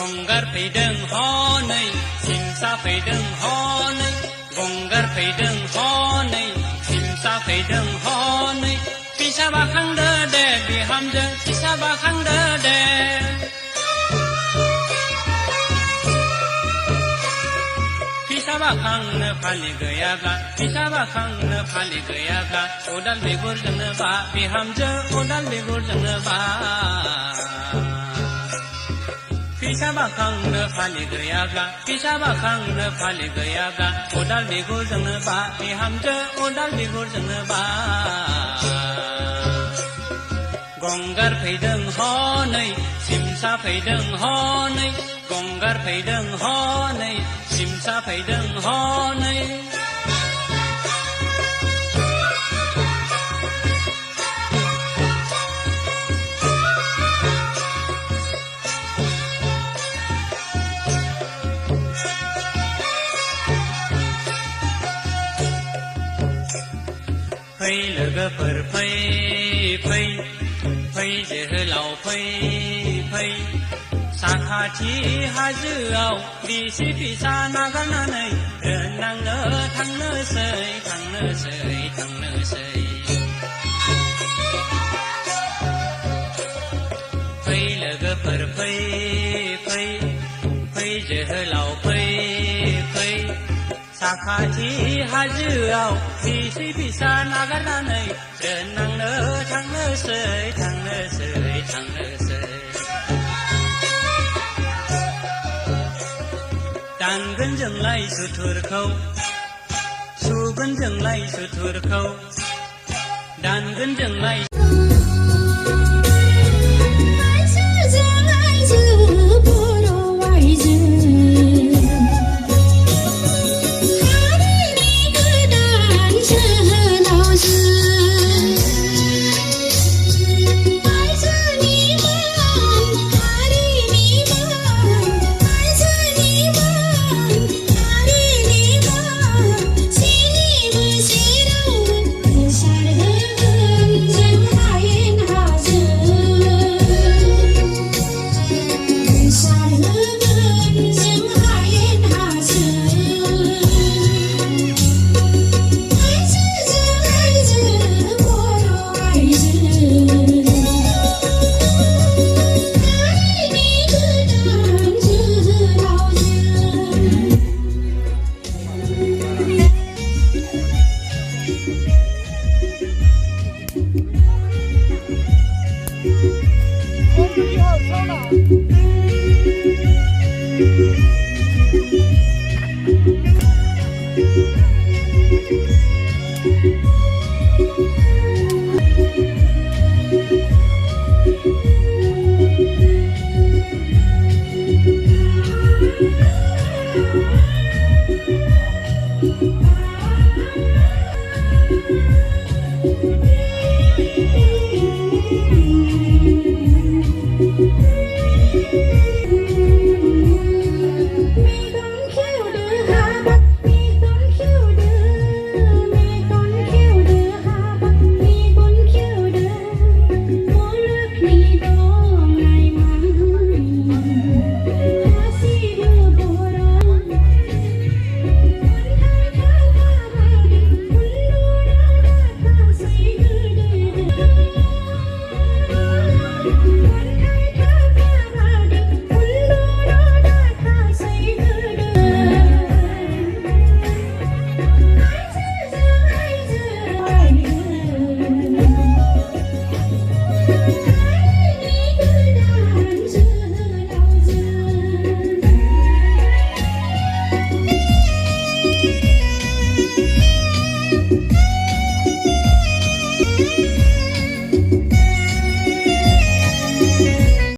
गंगार फैदों हनै सिमसा फैदों हनै गंगार फैदों हनै सिमसा फैदों हनै फिसा बाखांदो दे बिहामजो फिसा बाखांदो दे फिसा बाखांनो फालि गैयाब्ला फिसा बाखांनो फालि गैयाब्ला अदाल बिगुरजोंनो बा बिहामजो अदाल बिगुरजोंनो बा फिसा बाखांनो फालि गैयाब्ला फिसा बाखांनो फालि गैयाब्ला अदाल बिगुरजोंनो बा बिहामजो अदाल बिगुरजोंनो बा गंगार फैदों हनै सिमसा फैदों हनै गंगार फैदों हनै सिमसा फैदों हनै फै लोगोफोर फै फै फै जोहोलाव फै फै साखाथि हाजोआव बिसि फिसा नागारनानै दोननांनो थांनोसै थांनोसै थांनोसै फै लोगोफोर फै फै फै जोहोलाव फै फै साखाथि हाजोआव बिसि फिसा नागारनानै दोननांनो थांनोसै थांनोसै थांनोसै दानगोन जोंलाय सुथुरखौ सुगोन जोंलाय सुथुरखौ दानगोन जोंलाय Oh,